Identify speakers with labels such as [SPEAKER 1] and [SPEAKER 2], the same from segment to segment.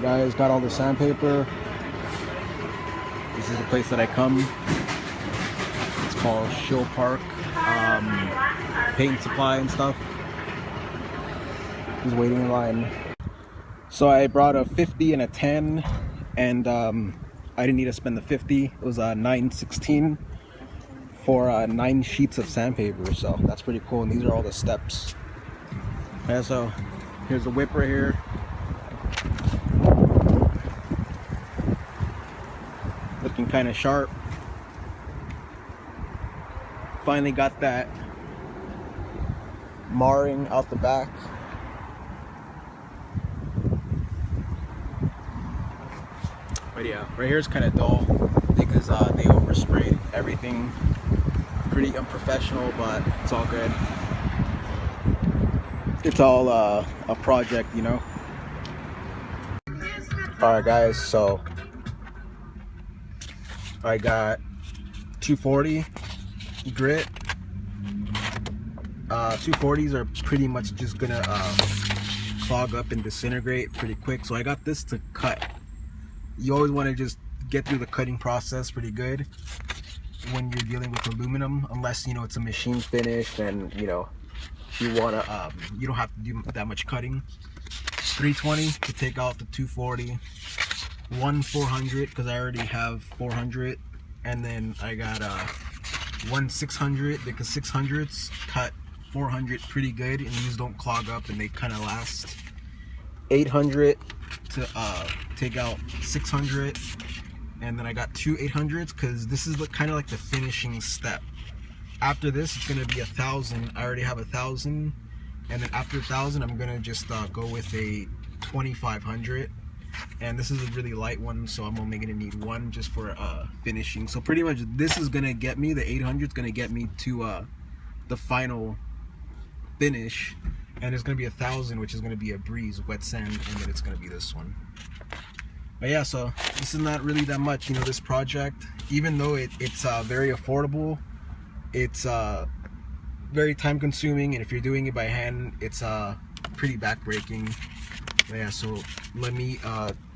[SPEAKER 1] guys, got all the sandpaper. This is the place that I come. It's called Show Park Paint Supply and stuff. Just waiting in line. So I brought a 50 and a 10, and I didn't need to spend the 50. It was a 916 for 9 sheets of sandpaper, so that's pretty cool. And these are all the steps. Yeah, so here's the whip right here. Looking kind of sharp. Finally got that marring out the back. But yeah, right here is kind of dull because they oversprayed everything. Pretty unprofessional, but it's all good. It's all a project, you know. Alright guys, so I got 240 grit. 240s are pretty much just gonna clog up and disintegrate pretty quick, so I got this to cut. You always want to just get through the cutting process pretty good when you're dealing with aluminum, unless you know it's a machine finish, and you know you want to you don't have to do that much cutting. 320 to take out the 240, 400 because I already have 400, and then I got 600 because 600s cut 400 pretty good, and these don't clog up and they kind of last. 800 to take out 600, and then I got 2 800s because this is kind of like the finishing step. After this it's gonna be 1,000. I already have 1,000, and then after 1,000 I'm gonna just go with a 2,500, and this is a really light one, so I'm only gonna need one just for finishing. So pretty much this is gonna get me, the 800 is gonna get me to the final finish, and it's gonna be 1,000, which is gonna be a breeze, wet sand, and then it's gonna be this one. But yeah, so this is not really that much, you know, this project, even though it's very affordable, it's very time consuming, and if you're doing it by hand, it's pretty backbreaking. But yeah, so let me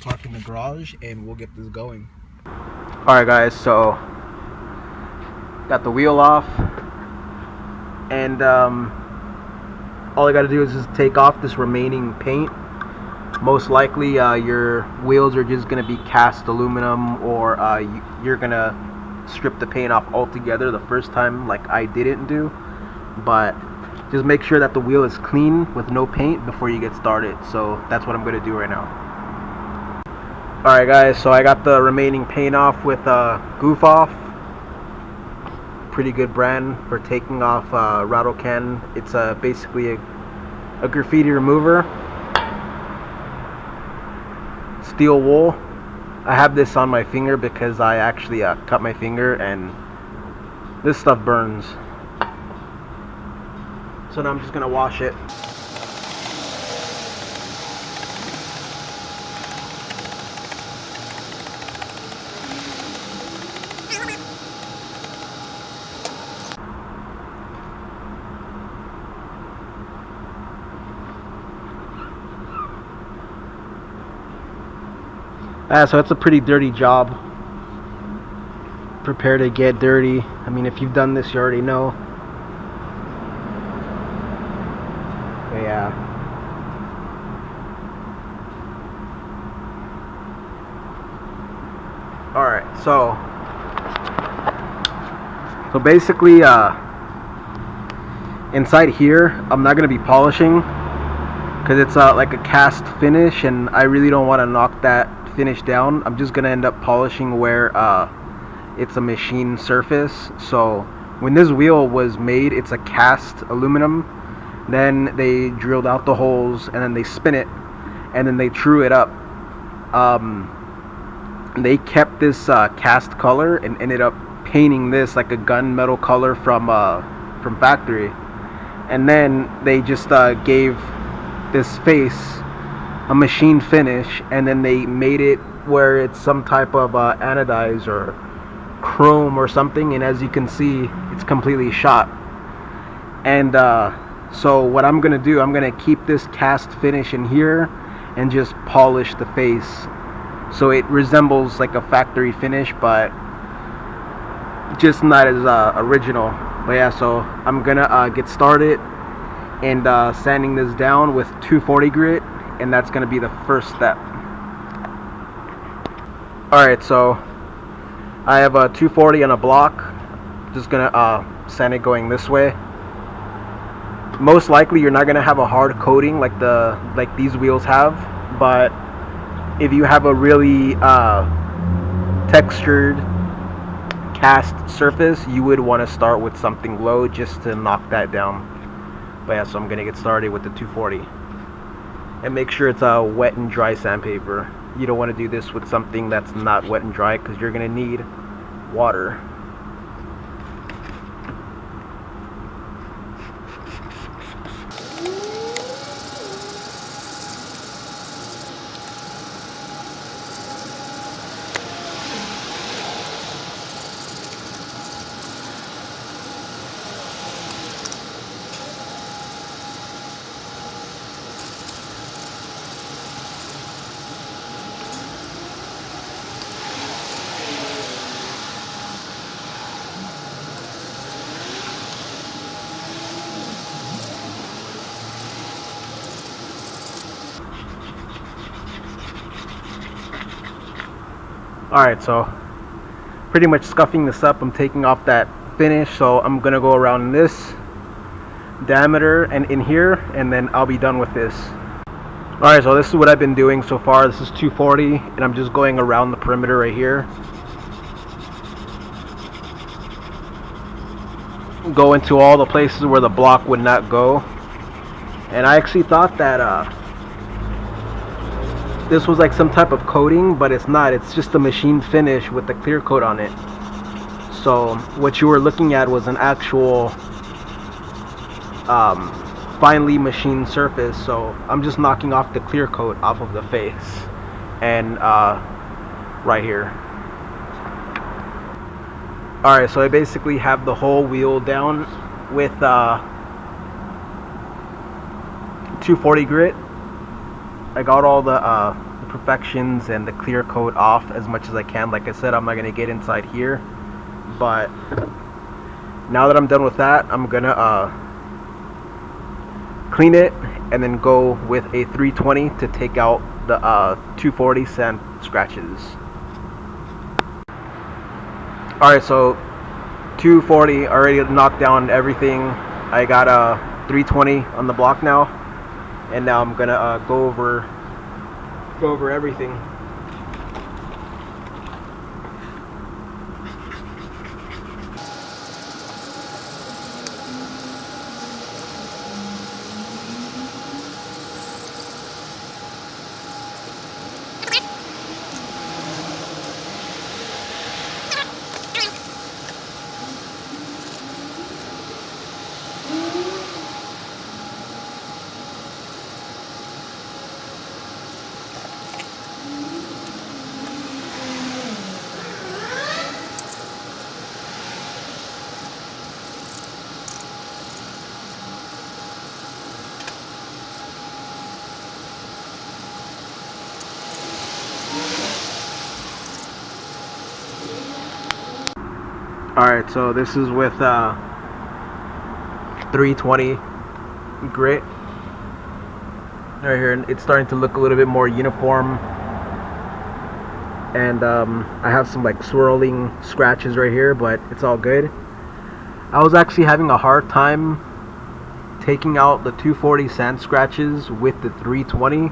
[SPEAKER 1] park in the garage and we'll get this going. Alright guys, so got the wheel off, and all I gotta do is just take off this remaining paint. Most likely your wheels are just gonna be cast aluminum, or you're gonna strip the paint off altogether the first time like I didn't do. But just make sure that the wheel is clean with no paint before you get started. So that's what I'm gonna do right now. Alright guys, so I got the remaining paint off with Goof Off. Pretty good brand for taking off rattle can. It's basically a graffiti remover. Steel wool. I have this on my finger because I actually cut my finger and this stuff burns. So now I'm just gonna wash it. So it's a pretty dirty job. Prepare to get dirty. I mean, if you've done this, you already know. But yeah. Alright, so basically inside here I'm not going to be polishing because it's like a cast finish, and I really don't want to knock that finish down. I'm just gonna end up polishing where it's a machine surface. So when this wheel was made, it's a cast aluminum, then they drilled out the holes and then they spin it and then they true it up. They kept this cast color and ended up painting this like a gunmetal color from factory, and then they just gave this face a machine finish, and then they made it where it's some type of anodized or chrome or something, and as you can see it's completely shot. And so what I'm gonna do, I'm gonna keep this cast finish in here, and just polish the face so it resembles like a factory finish, but just not as original. But yeah, so I'm gonna get started and sanding this down with 240 grit, and that's gonna be the first step. Alright, so I have a 240 on a block. Just gonna sand it going this way. Most likely you're not gonna have a hard coating like these wheels have, but if you have a really textured cast surface, you would want to start with something low just to knock that down. But yeah, so I'm gonna get started with the 240, and make sure it's a wet and dry sandpaper. You don't want to do this with something that's not wet and dry, because you're gonna need water. Alright, so pretty much scuffing this up, I'm taking off that finish, so I'm gonna go around this diameter and in here, and then I'll be done with this. Alright, so this is what I've been doing so far. This is 240, and I'm just going around the perimeter right here. Go into all the places where the block would not go. And I actually thought that this was like some type of coating, but it's not. It's just a machine finish with the clear coat on it. So what you were looking at was an actual finely machined surface. So I'm just knocking off the clear coat off of the face and right here. Alright, so I basically have the whole wheel down with 240 grit. I got all the imperfections and the clear coat off as much as I can. Like I said, I'm not going to get inside here, but now that I'm done with that, I'm going to clean it and then go with a 320 to take out the 240 sand scratches. Alright, so 240 already knocked down everything. I got a 320 on the block now, and now I'm gonna go over everything. Alright, so this is with 320 grit right here, and it's starting to look a little bit more uniform. And I have some like swirling scratches right here, but it's all good. I was actually having a hard time taking out the 240 sand scratches with the 320.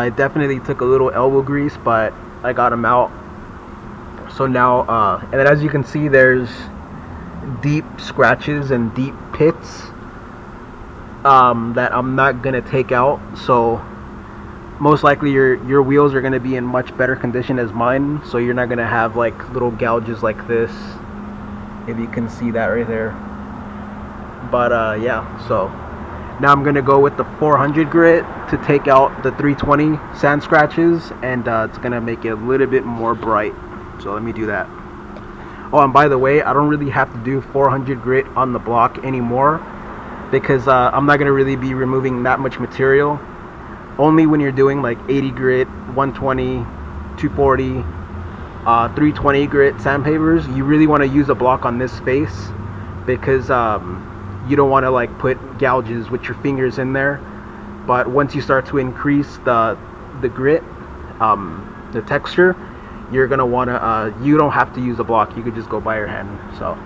[SPEAKER 1] It definitely took a little elbow grease, but I got them out. So now, and then as you can see, there's deep scratches and deep pits that I'm not gonna take out. So most likely your wheels are gonna be in much better condition as mine. So you're not gonna have like little gouges like this, if you can see that right there. But yeah, so now I'm gonna go with the 400 grit to take out the 320 sand scratches, and it's gonna make it a little bit more bright. So let me do that. Oh, and by the way, I don't really have to do 400 grit on the block anymore, because I'm not going to really be removing that much material. only when you're doing like 80 grit, 120, 240, 320 grit sandpapers, you really want to use a block on this space, because you don't want to like put gouges with your fingers in there. But once you start to increase the grit, the texture, you're gonna want to you don't have to use a block, you could just go by your hand. So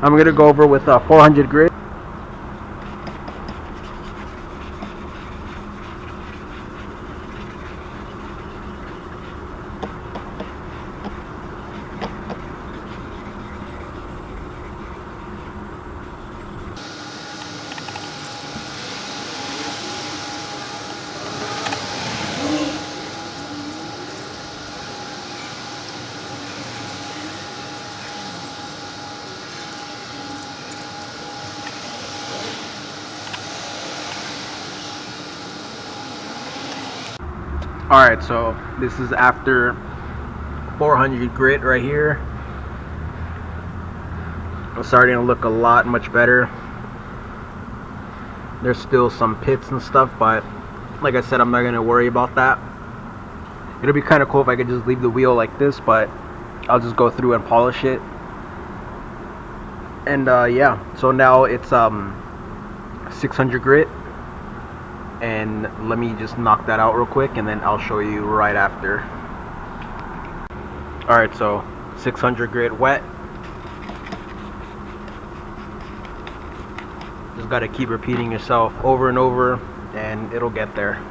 [SPEAKER 1] I'm gonna go over with 400 grit. Alright, so this is after 400 grit right here. It's starting to look a lot much better. There's still some pits and stuff, but like I said, I'm not going to worry about that. It'll be kind of cool if I could just leave the wheel like this, but I'll just go through and polish it. And yeah, so now it's 600 grit. And let me just knock that out real quick, and then I'll show you right after. Alright, so 600 grit wet. Just gotta keep repeating yourself over and over, and it'll get there.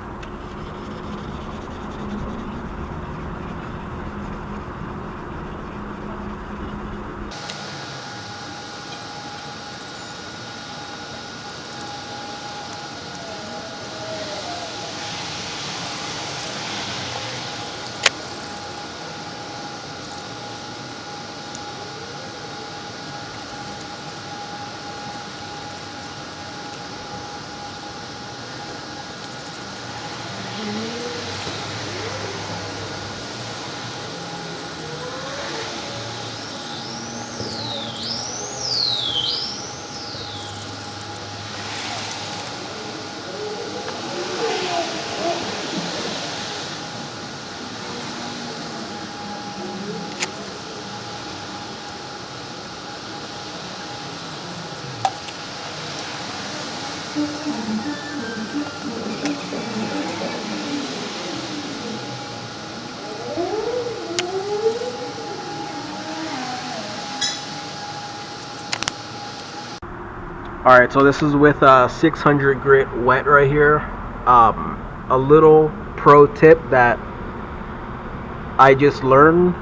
[SPEAKER 1] Alright, so this is with 600 grit wet right here. A little pro tip that I just learned: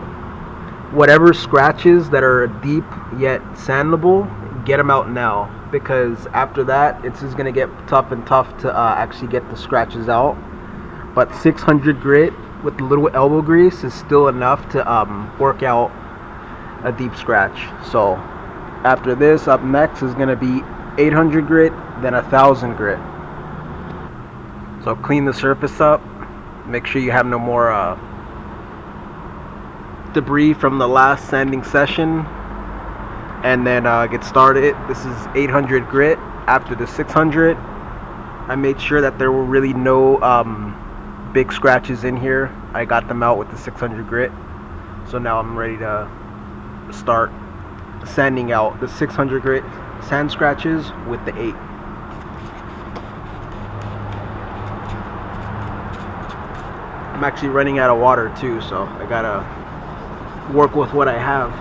[SPEAKER 1] whatever scratches that are deep yet sandable, get them out now, because after that it's just gonna get tough to actually get the scratches out. But 600 grit with a little elbow grease is still enough to work out a deep scratch. So after this, up next is gonna be 800 grit, then 1000 grit. So clean the surface up, make sure you have no more debris from the last sanding session, and then get started. This is 800 grit. After the 600, I made sure that there were really no big scratches in here. I got them out with the 600 grit. So now I'm ready to start sanding out the 600 grit sand scratches with the 8. I'm actually running out of water too, so I gotta work with what I have.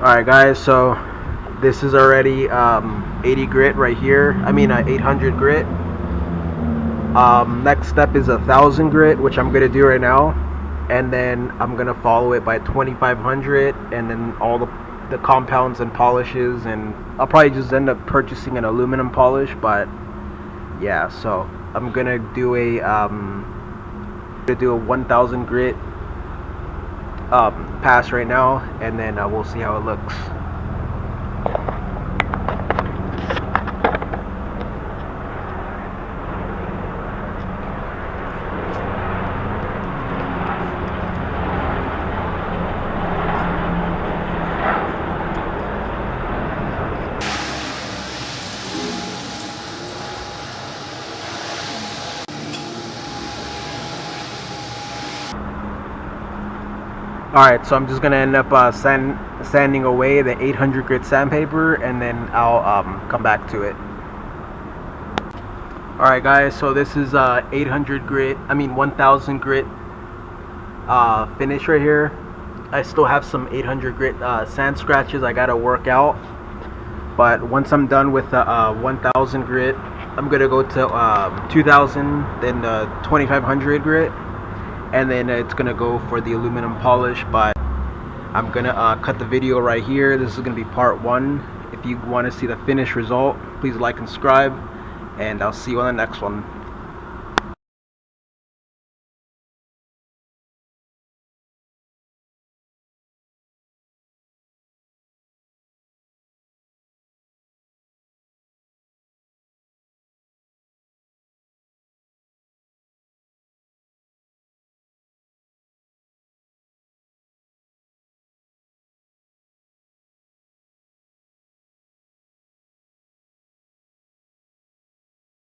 [SPEAKER 1] Alright guys, so this is already 80 grit right here. I mean 800 grit. Next step is 1,000 grit, which I'm gonna do right now, and then I'm gonna follow it by 2,500, and then all the compounds and polishes, and I'll probably just end up purchasing an aluminum polish. But yeah, so I'm gonna do a 1,000 grit pass right now, and then we'll see how it looks. Alright, so I'm just gonna end up sanding away the 800 grit sandpaper, and then I'll come back to it. Alright guys, so this is 800 grit, I mean 1,000 grit finish right here. I still have some 800 grit sand scratches I gotta work out, but once I'm done with the 1,000 grit, I'm gonna go to 2,000, then 2,500 grit, and then it's gonna go for the aluminum polish. But I'm gonna cut the video right here. This is gonna be part 1. If you want to see the finished result, please like and subscribe, and I'll see you on the next one.